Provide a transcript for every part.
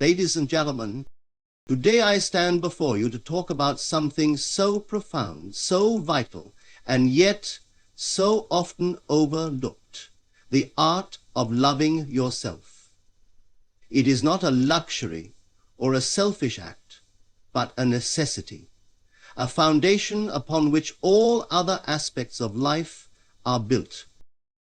Ladies and gentlemen, today I stand before you to talk about something so profound, so vital, and yet so often overlooked: the art of loving yourself. It is not a luxury or a selfish act, but a necessity, a foundation upon which all other aspects of life are built.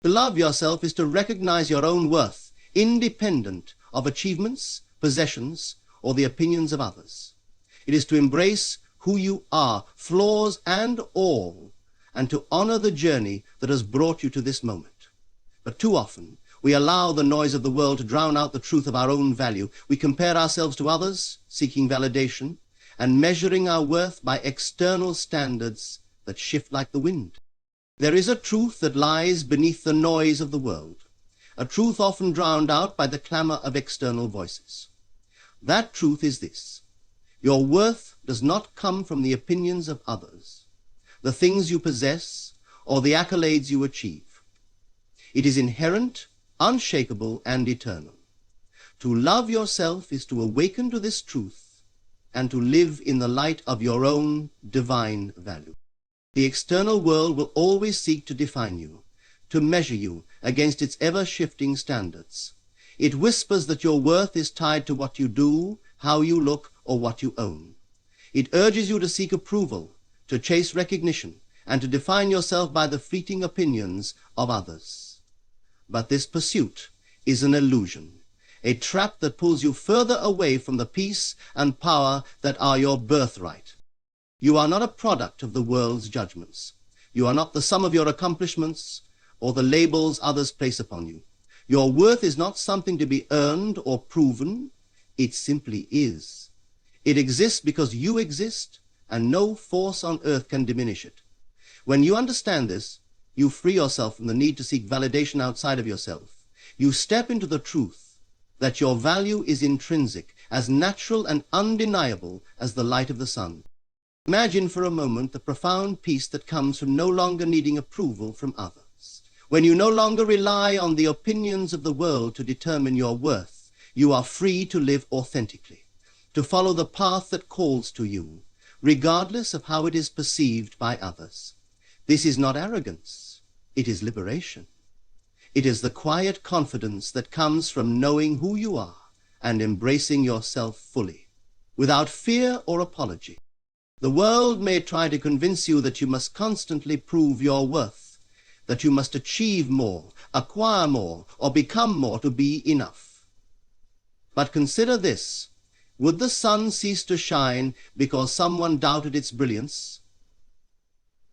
To love yourself is to recognize your own worth, independent of achievements, possessions, or the opinions of others. It is to embrace who you are, flaws and all, and to honor the journey that has brought you to this moment. But too often, we allow the noise of the world to drown out the truth of our own value. We compare ourselves to others, seeking validation, and measuring our worth by external standards that shift like the wind. There is a truth that lies beneath the noise of the world, a truth often drowned out by the clamor of external voices. That truth is this: your worth does not come from the opinions of others, the things you possess, or the accolades you achieve. It is inherent, unshakable, and eternal. To love yourself is to awaken to this truth and to live in the light of your own divine value. The external world will always seek to define you, to measure you against its ever-shifting standards. It whispers that your worth is tied to what you do, how you look, or what you own. It urges you to seek approval, to chase recognition, and to define yourself by the fleeting opinions of others. But this pursuit is an illusion, a trap that pulls you further away from the peace and power that are your birthright. You are not a product of the world's judgments. You are not the sum of your accomplishments or the labels others place upon you. Your worth is not something to be earned or proven. It simply is. It exists because you exist, and no force on earth can diminish it. When you understand this, you free yourself from the need to seek validation outside of yourself. You step into the truth that your value is intrinsic, as natural and undeniable as the light of the sun. Imagine for a moment the profound peace that comes from no longer needing approval from others. When you no longer rely on the opinions of the world to determine your worth, you are free to live authentically, to follow the path that calls to you, regardless of how it is perceived by others. This is not arrogance, it is liberation. It is the quiet confidence that comes from knowing who you are and embracing yourself fully, without fear or apology. The world may try to convince you that you must constantly prove your worth, that you must achieve more, acquire more, or become more to be enough. But consider this: would the sun cease to shine because someone doubted its brilliance?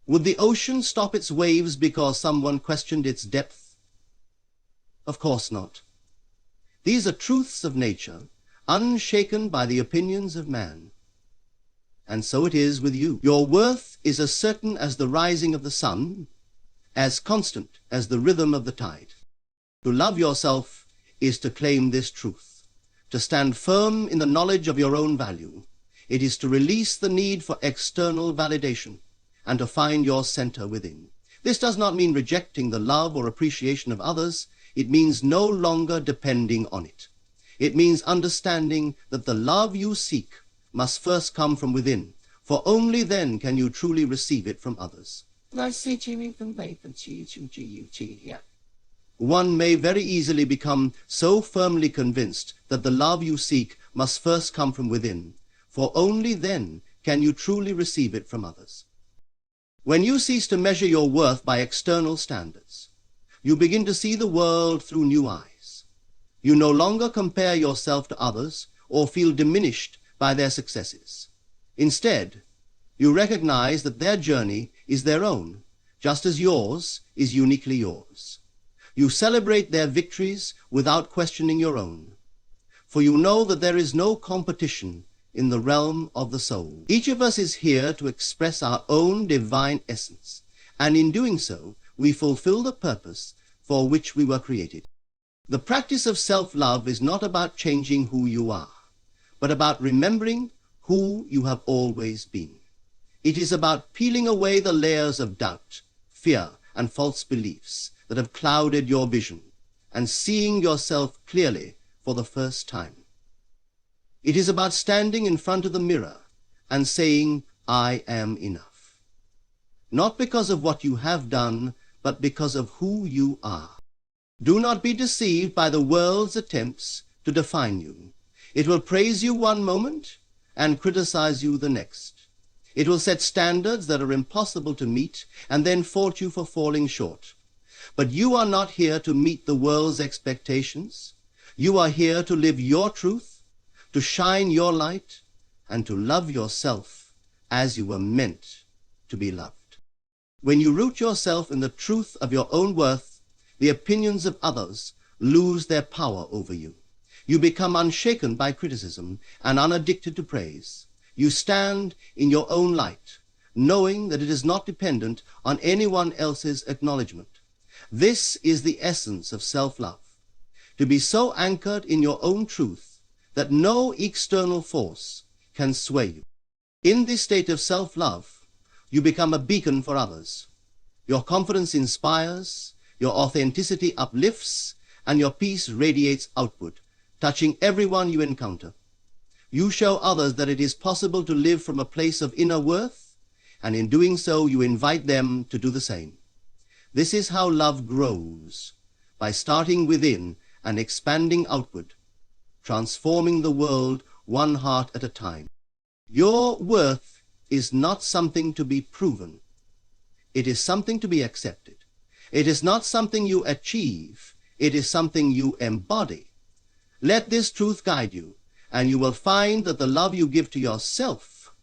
Would the ocean stop its waves because someone questioned its depth? Of course not. These are truths of nature, unshaken by the opinions of man. And so it is with you. Your worth is as certain as the rising of the sun, as constant as the rhythm of the tide. To love yourself is to claim this truth, to stand firm in the knowledge of your own value. It is to release the need for external validation and to find your center within. This does not mean rejecting the love or appreciation of others. It means no longer depending on it. It means understanding that the love you seek must first come from within, for only then can you truly receive it from others. One may very easily become so firmly convinced that the love you seek must first come from within, for only then can you truly receive it from others. When you cease to measure your worth by external standards, you begin to see the world through new eyes. You no longer compare yourself to others or feel diminished by their successes. Instead, you recognize that their journey is their own, just as yours is uniquely yours. You celebrate their victories without questioning your own, for you know that there is no competition in the realm of the soul. Each of us is here to express our own divine essence, and in doing so, we fulfill the purpose for which we were created. The practice of self-love is not about changing who you are, but about remembering who you have always been. It is about peeling away the layers of doubt, fear, and false beliefs that have clouded your vision, and seeing yourself clearly for the first time. It is about standing in front of the mirror and saying, I am enough. Not because of what you have done, but because of who you are. Do not be deceived by the world's attempts to define you. It will praise you one moment and criticize you the next. It will set standards that are impossible to meet and then fault you for falling short. But you are not here to meet the world's expectations. You are here to live your truth, to shine your light, and to love yourself as you were meant to be loved. When you root yourself in the truth of your own worth, the opinions of others lose their power over you. You become unshaken by criticism and unaddicted to praise. You stand in your own light, knowing that it is not dependent on anyone else's acknowledgement. This is the essence of self-love, to be so anchored in your own truth that no external force can sway you. In this state of self-love, you become a beacon for others. Your confidence inspires, your authenticity uplifts, and your peace radiates outward, touching everyone you encounter. You show others that it is possible to live from a place of inner worth, and in doing so, you invite them to do the same. This is how love grows, by starting within and expanding outward, transforming the world one heart at a time. Your worth is not something to be proven. It is something to be accepted. It is not something you achieve. It is something you embody. Let this truth guide you, and you will find that the love you give to yourself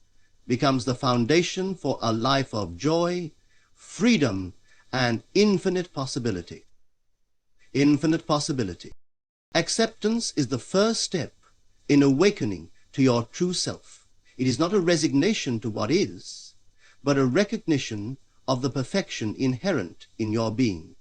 becomes the foundation for a life of joy, freedom, and infinite possibility. Infinite possibility. Acceptance is the first step in awakening to your true self. It is not a resignation to what is, but a recognition of the perfection inherent in your being.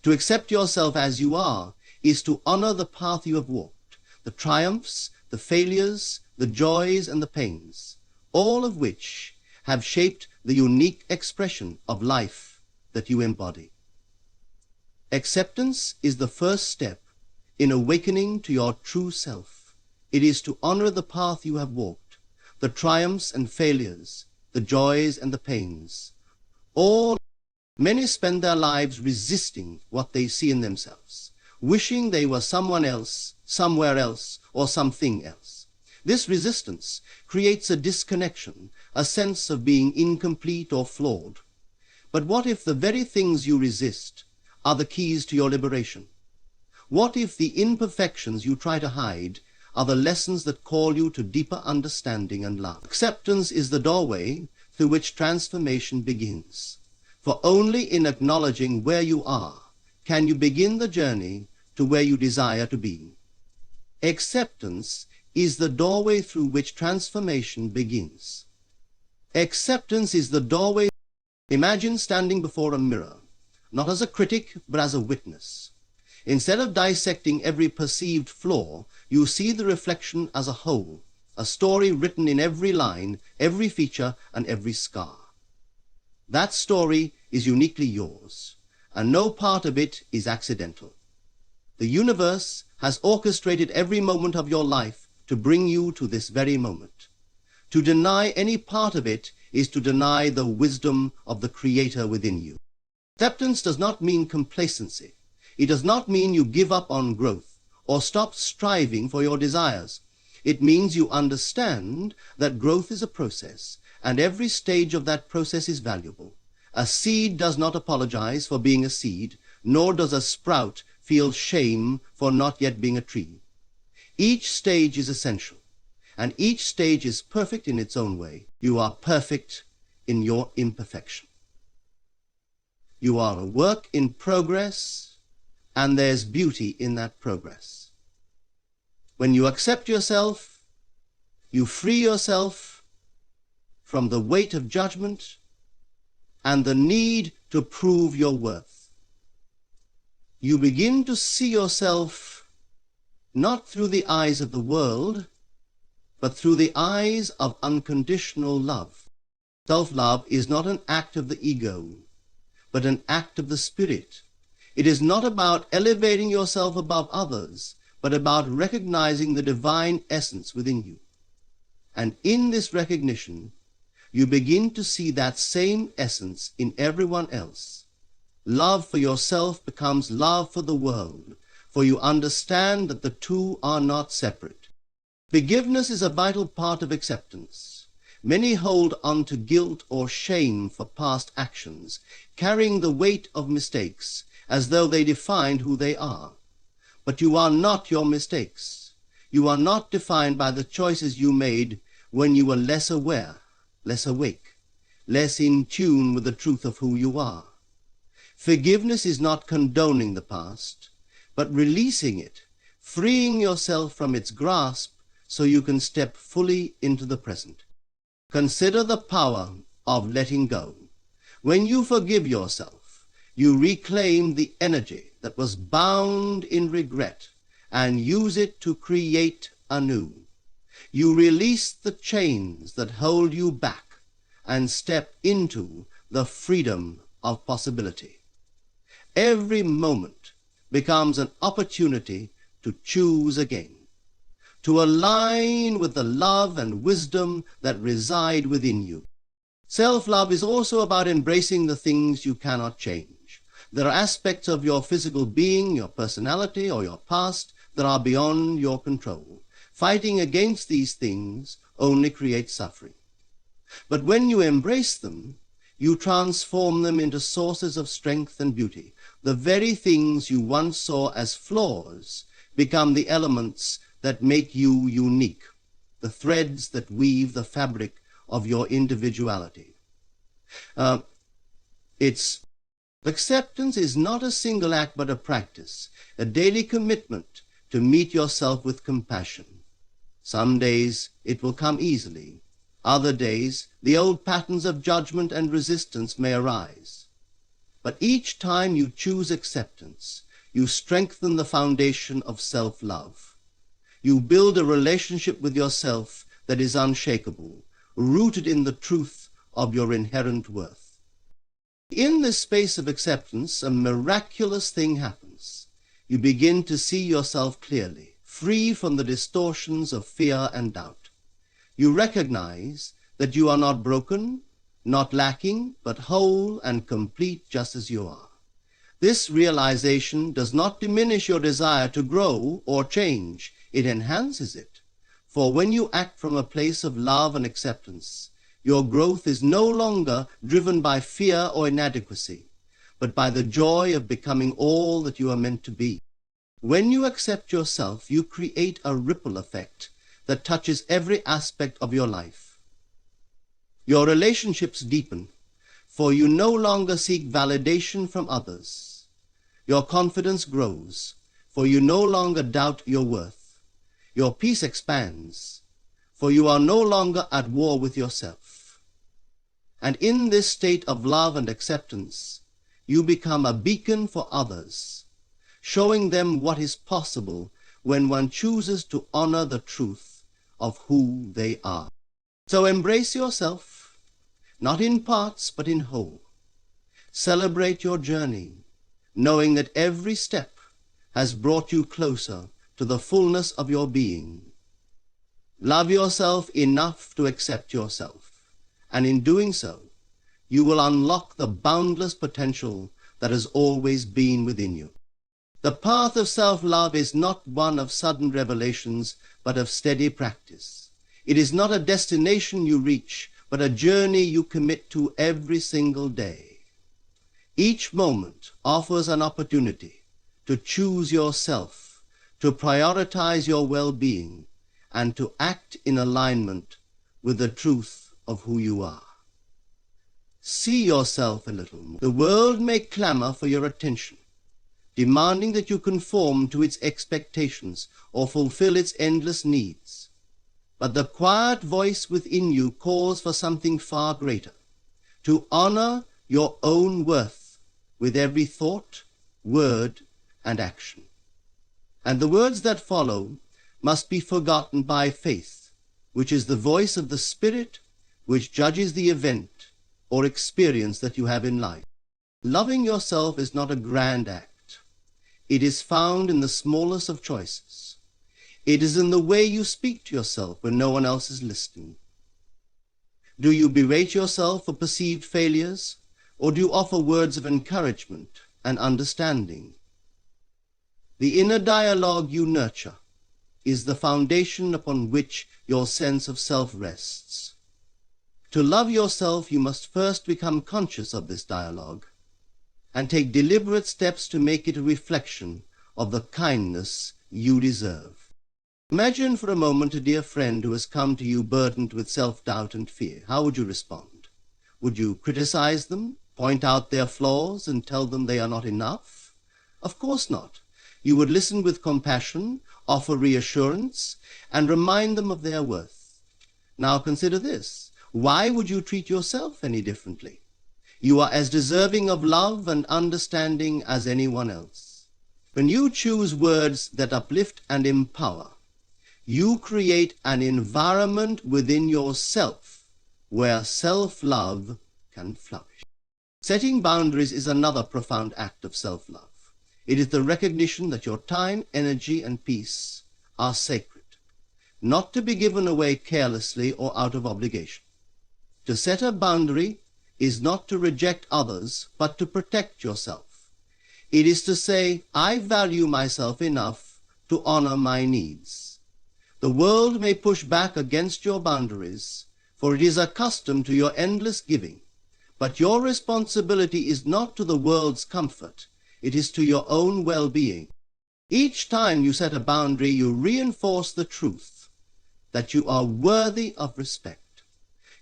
To accept yourself as you are is to honor the path you have walked, the triumphs, the failures, the joys, and the pains, all of which have shaped the unique expression of life that you embody. Acceptance is the first step in awakening to your true self. It is to honor the path you have walked, the triumphs and failures, the joys and the pains. Many spend their lives resisting what they see in themselves, wishing they were someone else, somewhere else, or something else. This resistance creates a disconnection, a sense of being incomplete or flawed. But what if the very things you resist are the keys to your liberation? What if the imperfections you try to hide are the lessons that call you to deeper understanding and love? Acceptance is the doorway through which transformation begins. For only in acknowledging where you are can you begin the journey to where you desire to be. Acceptance is the doorway through which transformation begins. Acceptance is the doorway. Imagine standing before a mirror, not as a critic, but as a witness. Instead of dissecting every perceived flaw, you see the reflection as a whole, a story written in every line, every feature, and every scar. That story is uniquely yours, and no part of it is accidental. The universe has orchestrated every moment of your life to bring you to this very moment. To deny any part of it is to deny the wisdom of the Creator within you. Acceptance does not mean complacency. It does not mean you give up on growth or stop striving for your desires. It means you understand that growth is a process, and every stage of that process is valuable. A seed does not apologize for being a seed, nor does a sprout feel shame for not yet being a tree. Each stage is essential, and each stage is perfect in its own way. You are perfect in your imperfection. You are a work in progress, and there's beauty in that progress. When you accept yourself, you free yourself from the weight of judgment and the need to prove your worth. You begin to see yourself not through the eyes of the world, but through the eyes of unconditional love. Self-love is not an act of the ego, but an act of the spirit. It is not about elevating yourself above others, but about recognizing the divine essence within you. And in this recognition, you begin to see that same essence in everyone else. Love for yourself becomes love for the world, for you understand that the two are not separate. Forgiveness is a vital part of acceptance. Many hold on to guilt or shame for past actions, carrying the weight of mistakes as though they defined who they are. But you are not your mistakes. You are not defined by the choices you made when you were less aware, less awake, less in tune with the truth of who you are. Forgiveness is not condoning the past, but releasing it, freeing yourself from its grasp so you can step fully into the present. Consider the power of letting go. When you forgive yourself, you reclaim the energy that was bound in regret and use it to create anew. You release the chains that hold you back and step into the freedom of possibility. Every moment becomes an opportunity to choose again, to align with the love and wisdom that reside within you. Self-love is also about embracing the things you cannot change. There are aspects of your physical being, your personality, or your past that are beyond your control. Fighting against these things only creates suffering. But when you embrace them, you transform them into sources of strength and beauty. The very things you once saw as flaws become the elements that make you unique, the threads that weave the fabric of your individuality. Acceptance is not a single act but a practice, a daily commitment to meet yourself with compassion. Some days it will come easily. Other days the old patterns of judgment and resistance may arise. But each time you choose acceptance, you strengthen the foundation of self-love. You build a relationship with yourself that is unshakable, rooted in the truth of your inherent worth. In this space of acceptance, a miraculous thing happens. You begin to see yourself clearly, free from the distortions of fear and doubt. You recognize that you are not broken, not lacking, but whole and complete just as you are. This realization does not diminish your desire to grow or change. It enhances it. For when you act from a place of love and acceptance, your growth is no longer driven by fear or inadequacy, but by the joy of becoming all that you are meant to be. When you accept yourself, you create a ripple effect that touches every aspect of your life. Your relationships deepen, for you no longer seek validation from others. Your confidence grows, for you no longer doubt your worth. Your peace expands, for you are no longer at war with yourself. And in this state of love and acceptance, you become a beacon for others, showing them what is possible when one chooses to honor the truth of who they are. So embrace yourself, not in parts but in whole. Celebrate your journey, knowing that every step has brought you closer to the fullness of your being. Love yourself enough to accept yourself, and in doing so, you will unlock the boundless potential that has always been within you. The path of self-love is not one of sudden revelations, but of steady practice. It is not a destination you reach, but a journey you commit to every single day. Each moment offers an opportunity to choose yourself, to prioritize your well-being, and to act in alignment with the truth of who you are. See yourself a little more. The world may clamor for your attention, demanding that you conform to its expectations or fulfill its endless needs. But the quiet voice within you calls for something far greater, to honor your own worth with every thought, word, and action. And the words that follow must be forgotten by faith, which is the voice of the Spirit which judges the event or experience that you have in life. Loving yourself is not a grand act. It is found in the smallest of choices. It is in the way you speak to yourself when no one else is listening. Do you berate yourself for perceived failures, or do you offer words of encouragement and understanding? The inner dialogue you nurture is the foundation upon which your sense of self rests. To love yourself, you must first become conscious of this dialogue and take deliberate steps to make it a reflection of the kindness you deserve. Imagine for a moment a dear friend who has come to you burdened with self-doubt and fear. How would you respond? Would you criticize them, point out their flaws, and tell them they are not enough? Of course not. You would listen with compassion, offer reassurance, and remind them of their worth. Now consider this. Why would you treat yourself any differently? You are as deserving of love and understanding as anyone else. When you choose words that uplift and empower, you create an environment within yourself where self-love can flourish. Setting boundaries is another profound act of self-love. It is the recognition that your time, energy, and peace are sacred, not to be given away carelessly or out of obligation. To set a boundary is not to reject others, but to protect yourself. It is to say, I value myself enough to honor my needs. The world may push back against your boundaries, for it is accustomed to your endless giving. But your responsibility is not to the world's comfort, it is to your own well-being. Each time you set a boundary, you reinforce the truth that you are worthy of respect.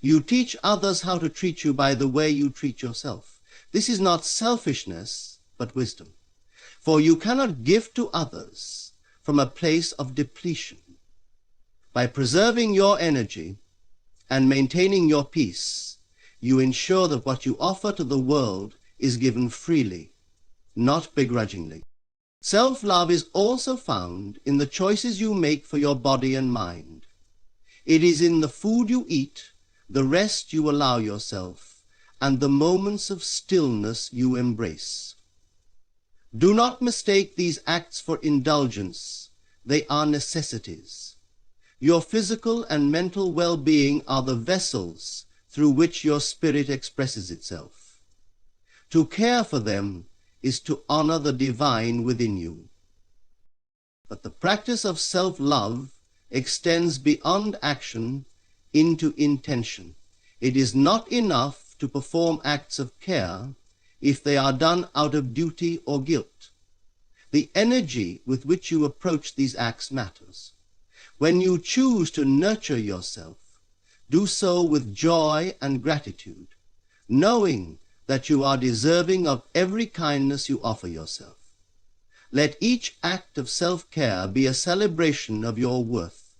You teach others how to treat you by the way you treat yourself. This is not selfishness, but wisdom. For you cannot give to others from a place of depletion. By preserving your energy and maintaining your peace, you ensure that what you offer to the world is given freely, not begrudgingly. Self-love is also found in the choices you make for your body and mind. It is in the food you eat, the rest you allow yourself, and the moments of stillness you embrace. Do not mistake these acts for indulgence. They are necessities. Your physical and mental well-being are the vessels through which your spirit expresses itself. To care for them is to honor the divine within you. But the practice of self-love extends beyond action into intention. It is not enough to perform acts of care if they are done out of duty or guilt. The energy with which you approach these acts matters. When you choose to nurture yourself, do so with joy and gratitude, knowing that you are deserving of every kindness you offer yourself. Let each act of self-care be a celebration of your worth,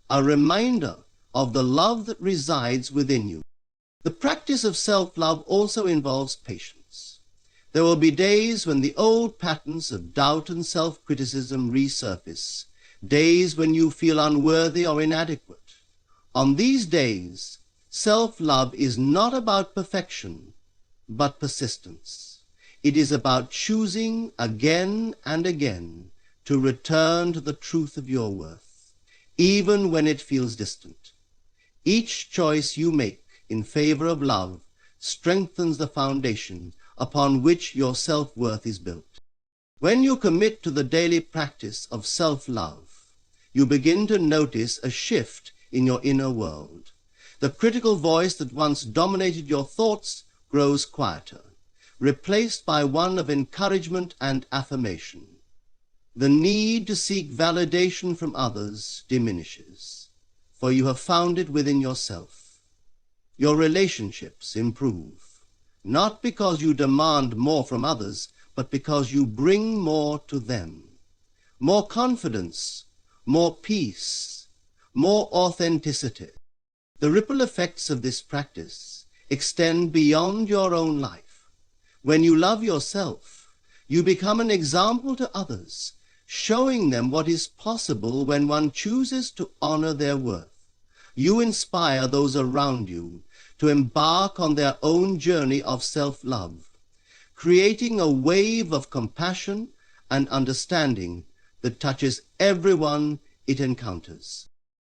a reminder of the love that resides within you. The practice of self-love also involves patience. There will be days when the old patterns of doubt and self-criticism resurface, days when you feel unworthy or inadequate. On these days, self-love is not about perfection, but persistence. It is about choosing again and again to return to the truth of your worth, even when it feels distant. Each choice you make in favor of love strengthens the foundation upon which your self-worth is built. When you commit to the daily practice of self-love, you begin to notice a shift in your inner world. The critical voice that once dominated your thoughts grows quieter, replaced by one of encouragement and affirmation. The need to seek validation from others diminishes, for you have found it within yourself. Your relationships improve, not because you demand more from others, but because you bring more to them. More confidence, more peace, more authenticity. The ripple effects of this practice extend beyond your own life. When you love yourself, you become an example to others, showing them what is possible when one chooses to honor their worth. You inspire those around you to embark on their own journey of self-love, creating a wave of compassion and understanding that touches everyone it encounters.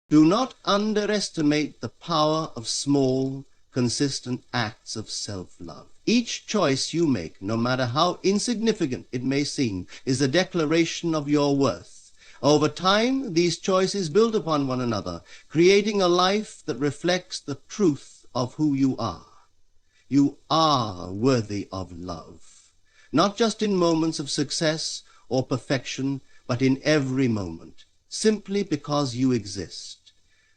Do not underestimate the power of small, consistent acts of self-love. Each choice you make, no matter how insignificant it may seem, is a declaration of your worth. Over time, these choices build upon one another, creating a life that reflects the truth of who you are. You are worthy of love, not just in moments of success or perfection, but in every moment, simply because you exist.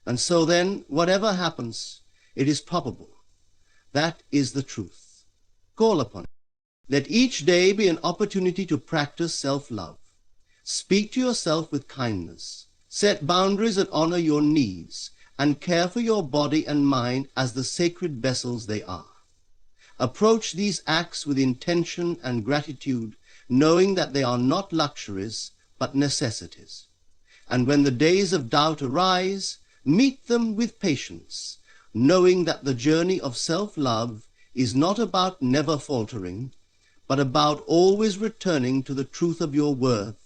And so then, whatever happens, it is probable. That is the truth. Call upon it. Let each day be an opportunity to practice self-love. Speak to yourself with kindness. Set boundaries that honor your needs, and care for your body and mind as the sacred vessels they are. Approach these acts with intention and gratitude, knowing that they are not luxuries, but necessities. And when the days of doubt arise, meet them with patience, knowing that the journey of self-love is not about never faltering, but about always returning to the truth of your worth.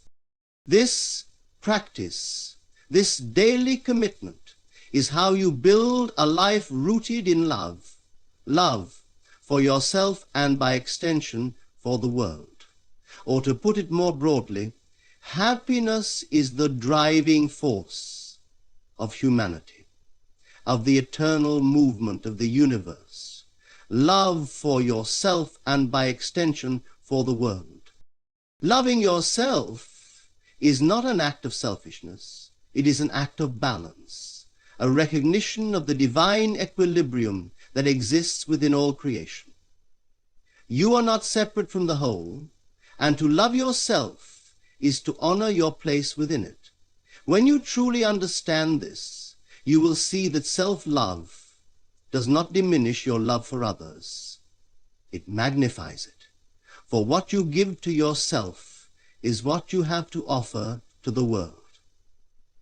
This practice, this daily commitment, is how you build a life rooted in love. Love for yourself and, by extension, for the world. Or to put it more broadly, happiness is the driving force of humanity, of the eternal movement of the universe. Love for yourself and, by extension, for the world. Loving yourself is not an act of selfishness. It is an act of balance, a recognition of the divine equilibrium that exists within all creation. You are not separate from the whole, and to love yourself is to honor your place within it. When you truly understand this, you will see that self-love does not diminish your love for others. It magnifies it. For what you give to yourself is what you have to offer to the world.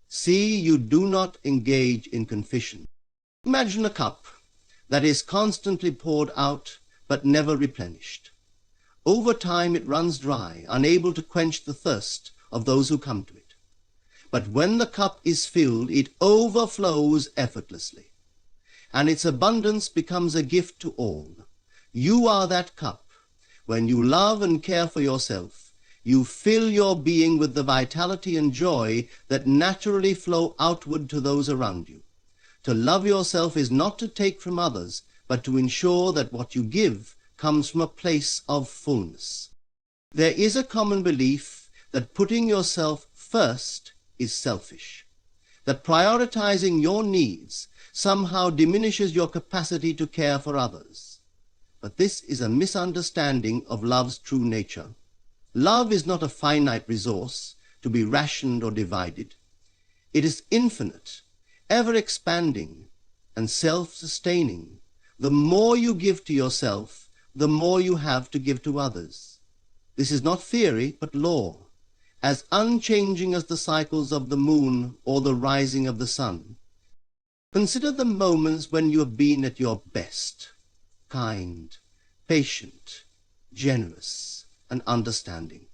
See, you do not engage in confusion. Imagine a cup that is constantly poured out but never replenished. Over time it runs dry, unable to quench the thirst of those who come to it. But when the cup is filled, it overflows effortlessly, and its abundance becomes a gift to all. You are that cup. When you love and care for yourself, you fill your being with the vitality and joy that naturally flow outward to those around you. To love yourself is not to take from others, but to ensure that what you give comes from a place of fullness. There is a common belief that putting yourself first is selfish, that prioritizing your needs somehow diminishes your capacity to care for others. But this is a misunderstanding of love's true nature. Love is not a finite resource to be rationed or divided. It is infinite, ever-expanding, and self-sustaining. The more you give to yourself, the more you have to give to others. This is not theory, but law, as unchanging as the cycles of the moon or the rising of the sun. Consider the moments when you have been at your best, kind, patient, generous, and understanding.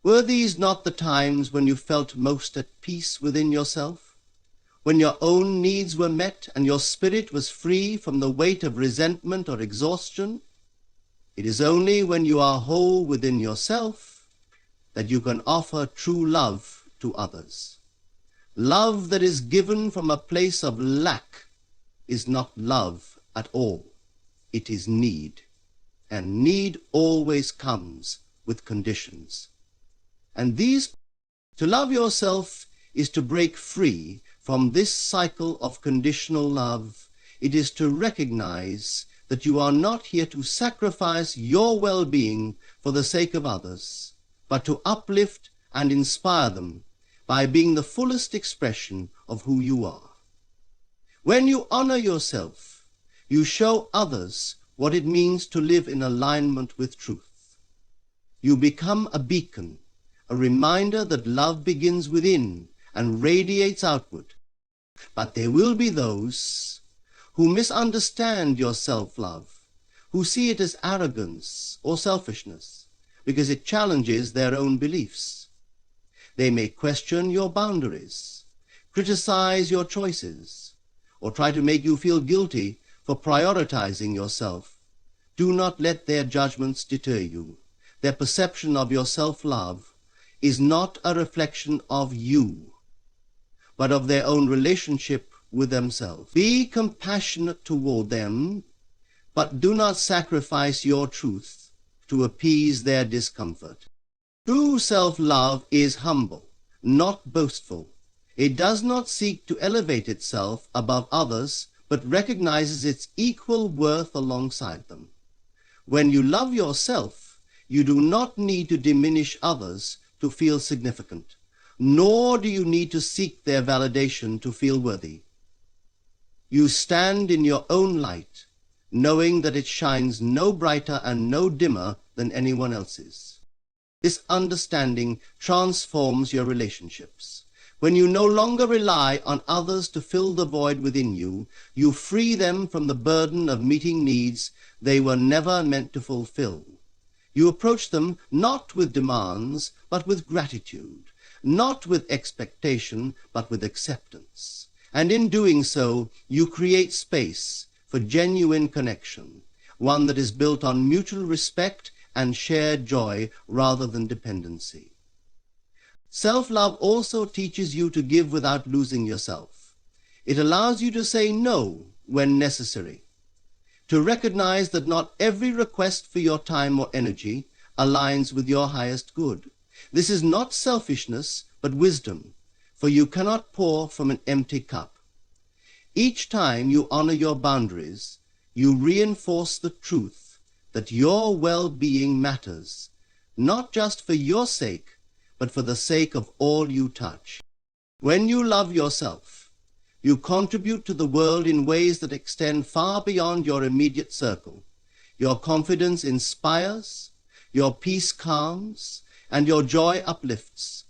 Were these not the times when you felt most at peace within yourself? When your own needs were met and your spirit was free from the weight of resentment or exhaustion? It is only when you are whole within yourself that you can offer true love to others. Love that is given from a place of lack is not love at all. It is need, and need always comes with conditions. And to love yourself is to break free from this cycle of conditional love. It is to recognize that you are not here to sacrifice your well-being for the sake of others, but to uplift and inspire them by being the fullest expression of who you are. When you honor yourself, you show others what it means to live in alignment with truth. You become a beacon, a reminder that love begins within and radiates outward. But there will be those who misunderstand your self-love, who see it as arrogance or selfishness because it challenges their own beliefs. They may question your boundaries, criticize your choices, or try to make you feel guilty for prioritizing yourself. Do not let their judgments deter you. Their perception of your self-love is not a reflection of you, but of their own relationship with themselves. Be compassionate toward them, but do not sacrifice your truth to appease their discomfort. True self-love is humble, not boastful. It does not seek to elevate itself above others, but recognizes its equal worth alongside them. When you love yourself, you do not need to diminish others to feel significant, nor do you need to seek their validation to feel worthy. You stand in your own light, knowing that it shines no brighter and no dimmer than anyone else's. This understanding transforms your relationships. When you no longer rely on others to fill the void within you, you free them from the burden of meeting needs they were never meant to fulfill. You approach them not with demands, but with gratitude, not with expectation, but with acceptance. And in doing so, you create space for genuine connection, one that is built on mutual respect and shared joy rather than dependency. Self-love also teaches you to give without losing yourself. It allows you to say no when necessary, to recognize that not every request for your time or energy aligns with your highest good. This is not selfishness, but wisdom, for you cannot pour from an empty cup. Each time you honor your boundaries, you reinforce the truth that your well-being matters, not just for your sake, but for the sake of all you touch. When you love yourself, you contribute to the world in ways that extend far beyond your immediate circle. Your confidence inspires, your peace calms, and your joy uplifts.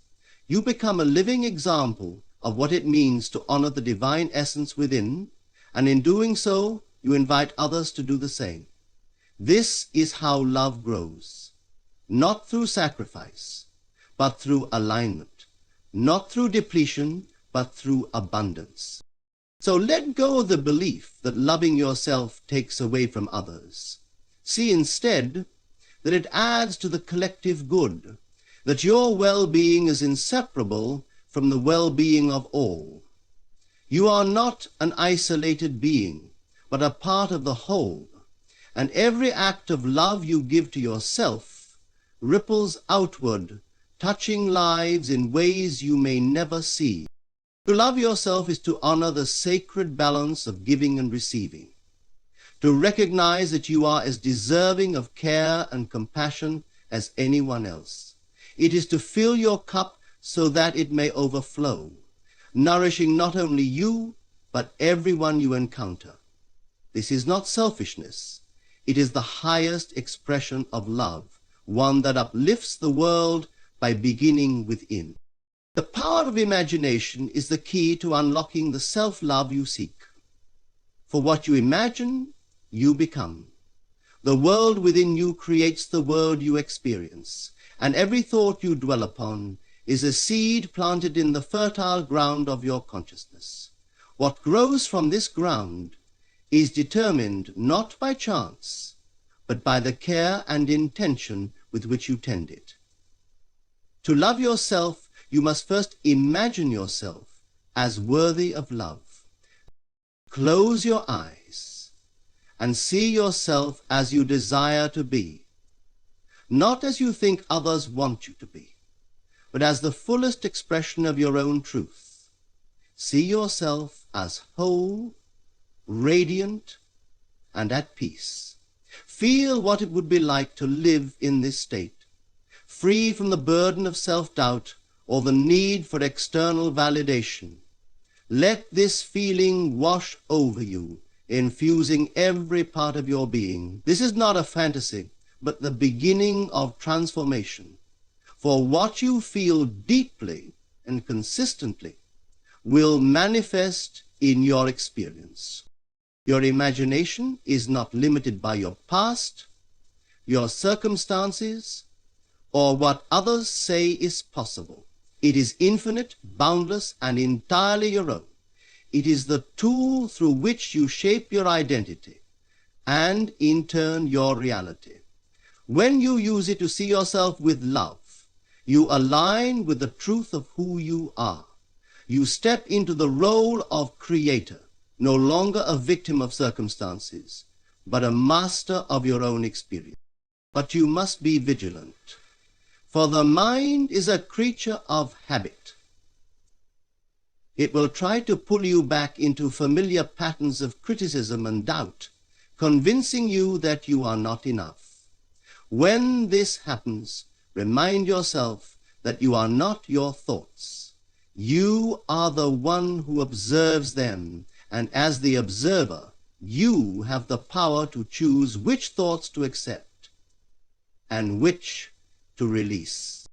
You become a living example of what it means to honor the divine essence within, and in doing so, you invite others to do the same. This is how love grows, not through sacrifice, but through alignment, not through depletion, but through abundance. So let go of the belief that loving yourself takes away from others. See instead that it adds to the collective good, that your well-being is inseparable from the well-being of all. You are not an isolated being, but a part of the whole, and every act of love you give to yourself ripples outward, touching lives in ways you may never see. To love yourself is to honor the sacred balance of giving and receiving, to recognize that you are as deserving of care and compassion as anyone else. It is to fill your cup so that it may overflow, nourishing not only you, but everyone you encounter. This is not selfishness. It is the highest expression of love, one that uplifts the world by beginning within. The power of imagination is the key to unlocking the self-love you seek. For what you imagine, you become. The world within you creates the world you experience, and every thought you dwell upon is a seed planted in the fertile ground of your consciousness. What grows from this ground is determined not by chance, but by the care and intention with which you tend it. To love yourself, you must first imagine yourself as worthy of love. Close your eyes and see yourself as you desire to be, not as you think others want you to be, but as the fullest expression of your own truth. See yourself as whole, radiant, and at peace. Feel what it would be like to live in this state, free from the burden of self-doubt or the need for external validation. Let this feeling wash over you, infusing every part of your being. This is not a fantasy, but the beginning of transformation. For what you feel deeply and consistently will manifest in your experience. Your imagination is not limited by your past, your circumstances, or what others say is possible. It is infinite, boundless, and entirely your own. It is the tool through which you shape your identity and, in turn, your reality. When you use it to see yourself with love, you align with the truth of who you are. You step into the role of creator, no longer a victim of circumstances, but a master of your own experience. But you must be vigilant, for the mind is a creature of habit. It will try to pull you back into familiar patterns of criticism and doubt, convincing you that you are not enough. When this happens, remind yourself that you are not your thoughts. You are the one who observes them, and as the observer, you have the power to choose which thoughts to accept and which to release.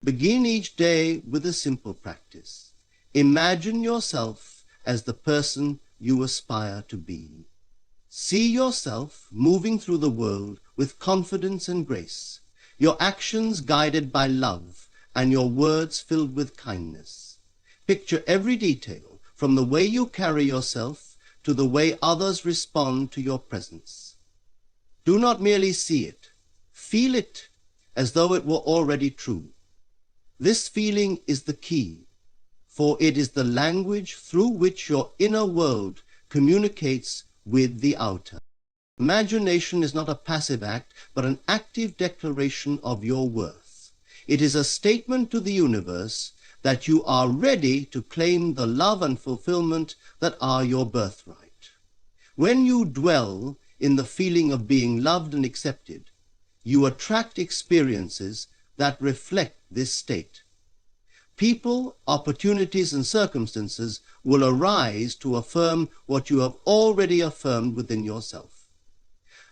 Begin each day with a simple practice. Imagine yourself as the person you aspire to be. See yourself moving through the world with confidence and grace, your actions guided by love and your words filled with kindness. Picture every detail, from the way you carry yourself to the way others respond to your presence. Do not merely see it, feel it as though it were already true. This feeling is the key, for it is the language through which your inner world communicates with the outer. Imagination is not a passive act, but an active declaration of your worth. It is a statement to the universe that you are ready to claim the love and fulfillment that are your birthright. When you dwell in the feeling of being loved and accepted, you attract experiences that reflect this state. People, opportunities, and circumstances will arise to affirm what you have already affirmed within yourself.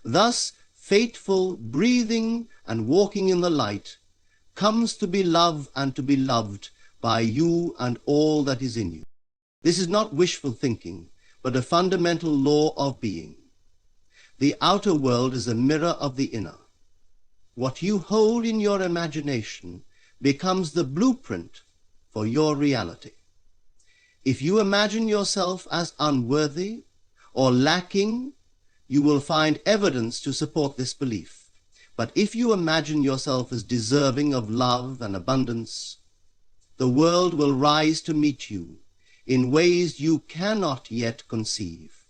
Thus, faithful breathing and walking in the light comes to be love and to be loved by you and all that is in you. This is not wishful thinking, but a fundamental law of being. The outer world is a mirror of the inner. What you hold in your imagination becomes the blueprint for your reality. If you imagine yourself as unworthy or lacking, you will find evidence to support this belief. But if you imagine yourself as deserving of love and abundance, the world will rise to meet you in ways you cannot yet conceive.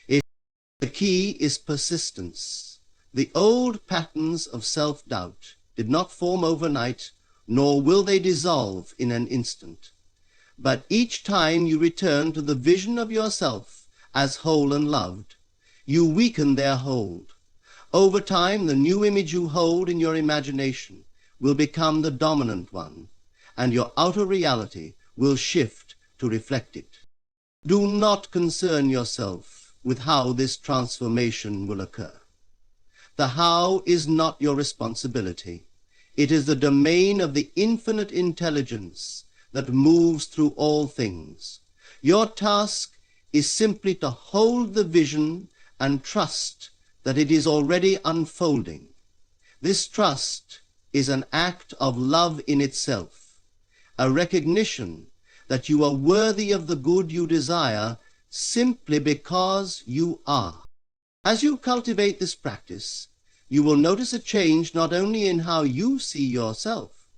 The key is persistence. The old patterns of self-doubt did not form overnight, nor will they dissolve in an instant. But each time you return to the vision of yourself as whole and loved, you weaken their hold. Over time, the new image you hold in your imagination will become the dominant one, and your outer reality will shift to reflect it. Do not concern yourself with how this transformation will occur. The how is not your responsibility. It is the domain of the infinite intelligence that moves through all things. Your task is simply to hold the vision and trust that it is already unfolding. This trust is an act of love in itself, a recognition that you are worthy of the good you desire simply because you are. As you cultivate this practice, you will notice a change not only in how you see yourself,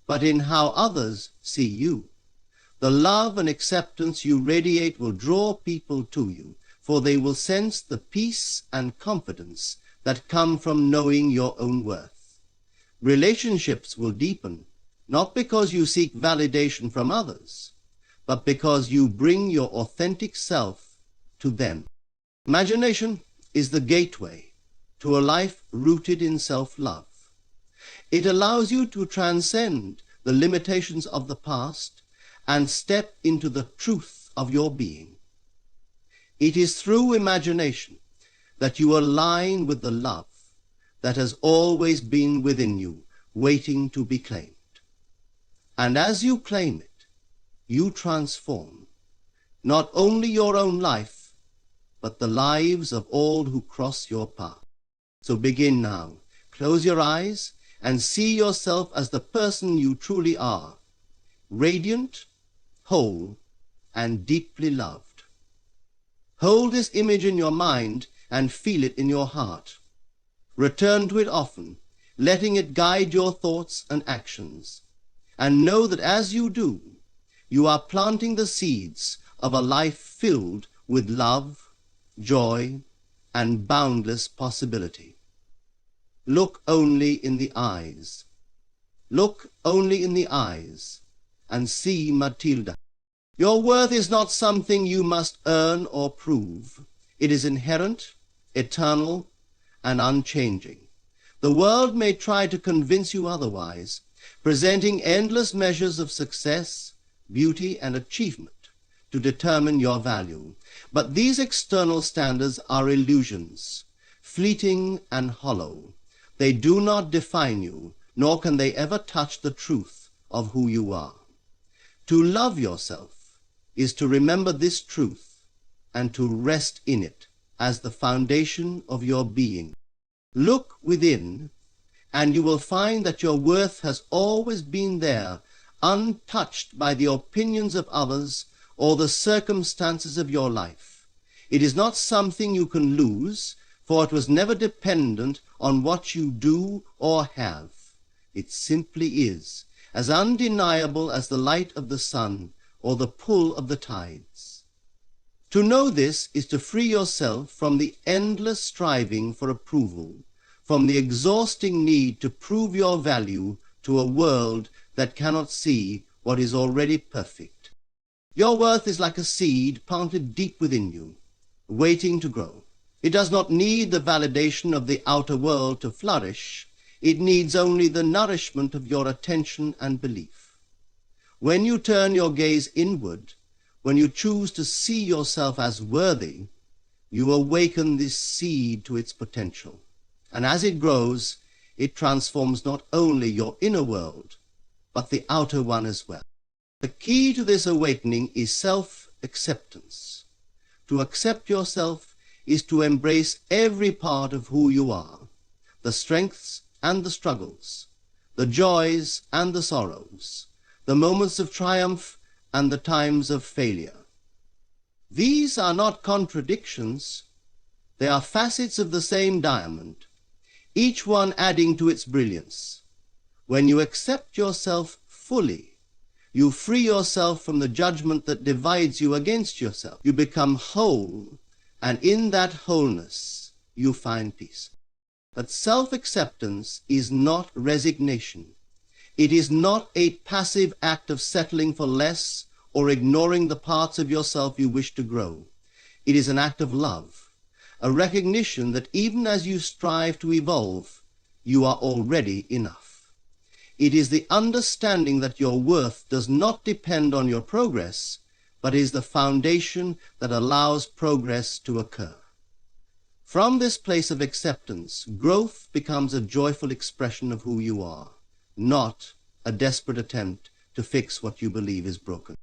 but in how others see you. The love and acceptance you radiate will draw people to you, for they will sense the peace and confidence that come from knowing your own worth. Relationships will deepen, not because you seek validation from others, but because you bring your authentic self to them. Imagination is the gateway to a life rooted in self-love. It allows you to transcend the limitations of the past and step into the truth of your being. It is through imagination that you align with the love that has always been within you, waiting to be claimed. And as you claim it, you transform not only your own life, but the lives of all who cross your path. So begin now. Close your eyes and see yourself as the person you truly are, radiant, whole, and deeply loved. Hold this image in your mind and feel it in your heart. Return to it often, letting it guide your thoughts and actions. And know that as you do, you are planting the seeds of a life filled with love, joy, and boundless possibility. Look only in the eyes. Look only in the eyes and see Matilda. Your worth is not something you must earn or prove. It is inherent, eternal, and unchanging. The world may try to convince you otherwise, presenting endless measures of success, beauty, and achievement to determine your value. But these external standards are illusions, fleeting and hollow. They do not define you, nor can they ever touch the truth of who you are. To love yourself is to remember this truth and to rest in it as the foundation of your being. Look within, and you will find that your worth has always been there, untouched by the opinions of others or the circumstances of your life. It is not something you can lose, for it was never dependent on what you do or have. It simply is, as undeniable as the light of the sun or the pull of the tides. To know this is to free yourself from the endless striving for approval, from the exhausting need to prove your value to a world that cannot see what is already perfect. Your worth is like a seed planted deep within you, waiting to grow. It does not need the validation of the outer world to flourish. It needs only the nourishment of your attention and belief. When you turn your gaze inward, when you choose to see yourself as worthy, you awaken this seed to its potential. And as it grows, it transforms not only your inner world, but the outer one as well. The key to this awakening is self-acceptance. To accept yourself is to embrace every part of who you are, the strengths and the struggles, the joys and the sorrows, the moments of triumph and the times of failure. These are not contradictions. They are facets of the same diamond, each one adding to its brilliance. When you accept yourself fully, you free yourself from the judgment that divides you against yourself. You become whole, and in that wholeness you find peace. But self-acceptance is not resignation. It is not a passive act of settling for less or ignoring the parts of yourself you wish to grow. It is an act of love, a recognition that even as you strive to evolve, you are already enough. It is the understanding that your worth does not depend on your progress, but is the foundation that allows progress to occur. From this place of acceptance, growth becomes a joyful expression of who you are, not a desperate attempt to fix what you believe is broken.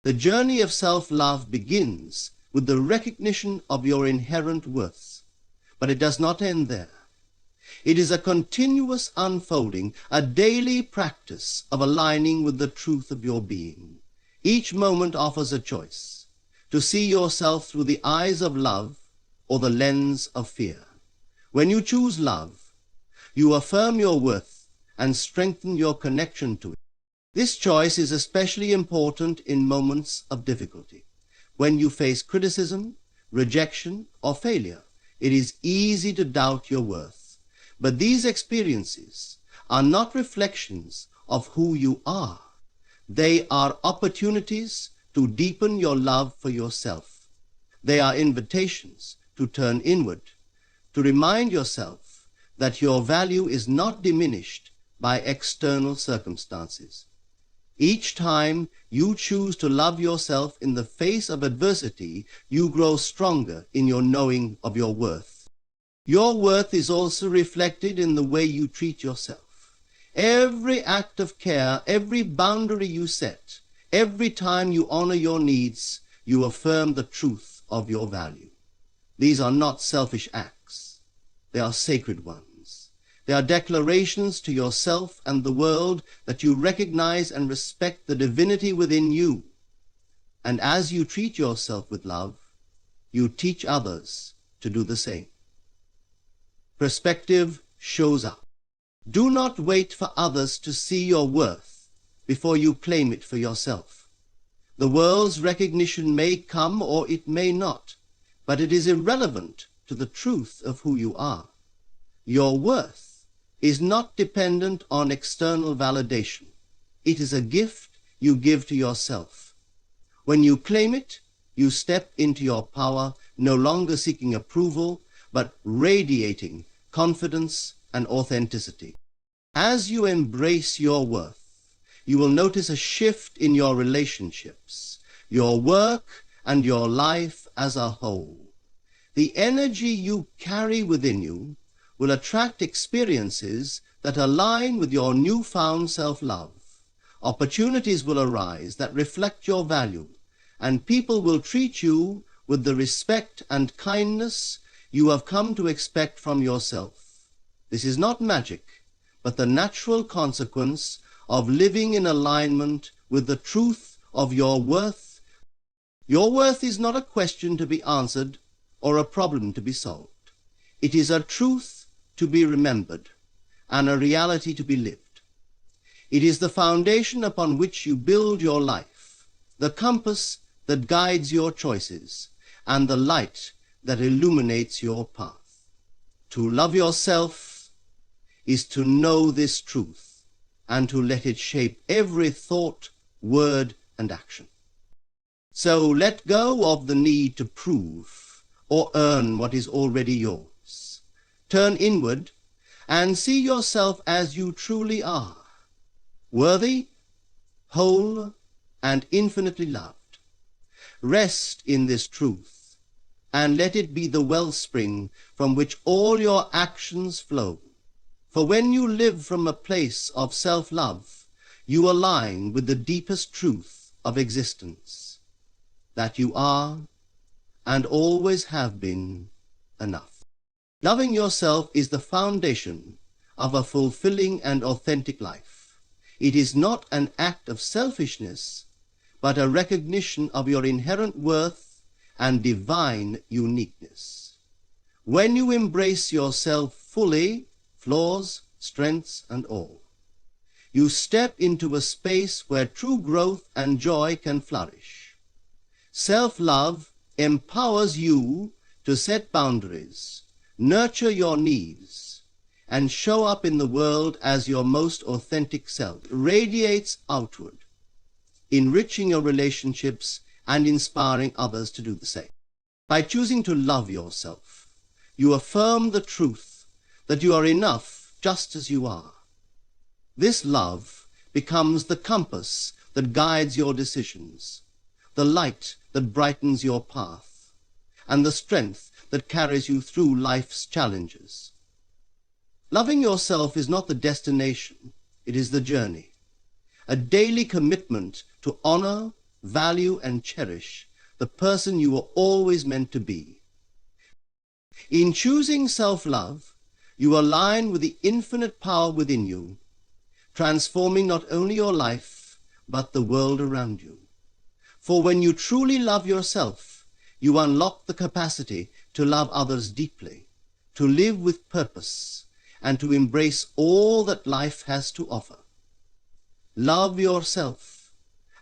The journey of self-love begins with the recognition of your inherent worth, but it does not end there. It is a continuous unfolding, a daily practice of aligning with the truth of your being. Each moment offers a choice, to see yourself through the eyes of love or the lens of fear. When you choose love, you affirm your worth and strengthen your connection to it. This choice is especially important in moments of difficulty. When you face criticism, rejection, or failure, it is easy to doubt your worth. But these experiences are not reflections of who you are. They are opportunities to deepen your love for yourself. They are invitations to turn inward, to remind yourself that your value is not diminished by external circumstances. Each time you choose to love yourself in the face of adversity, you grow stronger in your knowing of your worth. Your worth is also reflected in the way you treat yourself. Every act of care, every boundary you set, every time you honor your needs, you affirm the truth of your value. These are not selfish acts. They are sacred ones. They are declarations to yourself and the world that you recognize and respect the divinity within you. And as you treat yourself with love, you teach others to do the same. Perspective shows up. Do not wait for others to see your worth before you claim it for yourself. The world's recognition may come or it may not, but it is irrelevant to the truth of who you are. Your worth is not dependent on external validation. It is a gift you give to yourself. When you claim it, you step into your power, no longer seeking approval, but radiating confidence and authenticity. As you embrace your worth, you will notice a shift in your relationships, your work, and your life as a whole. The energy you carry within you will attract experiences that align with your newfound self-love. Opportunities will arise that reflect your value, and people will treat you with the respect and kindness you have come to expect from yourself. This is not magic, but the natural consequence of living in alignment with the truth of your worth. Your worth is not a question to be answered or a problem to be solved. It is a truth to be remembered and a reality to be lived. It is the foundation upon which you build your life, the compass that guides your choices, and the light that illuminates your path. To love yourself is to know this truth and to let it shape every thought, word, and action. So let go of the need to prove or earn what is already yours. Turn inward and see yourself as you truly are, worthy, whole, and infinitely loved. Rest in this truth and let it be the wellspring from which all your actions flow. For when you live from a place of self-love, you align with the deepest truth of existence, that you are and always have been enough. Loving yourself is the foundation of a fulfilling and authentic life. It is not an act of selfishness, but a recognition of your inherent worth and divine uniqueness. When you embrace yourself fully, flaws, strengths, and all, you step into a space where true growth and joy can flourish. Self-love empowers you to set boundaries, nurture your needs, and show up in the world as your most authentic self. It radiates outward, enriching your relationships and inspiring others to do the same. By choosing to love yourself, you affirm the truth that you are enough just as you are. This love becomes the compass that guides your decisions, the light that brightens your path, and the strength that carries you through life's challenges. Loving yourself is not the destination, it is the journey, a daily commitment to honor, value, and cherish the person you were always meant to be. In choosing self-love, you align with the infinite power within you, transforming not only your life, but the world around you. For when you truly love yourself, you unlock the capacity to love others deeply, to live with purpose, and to embrace all that life has to offer. Love yourself,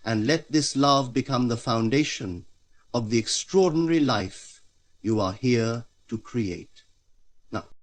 and let this love become the foundation of the extraordinary life you are here to create.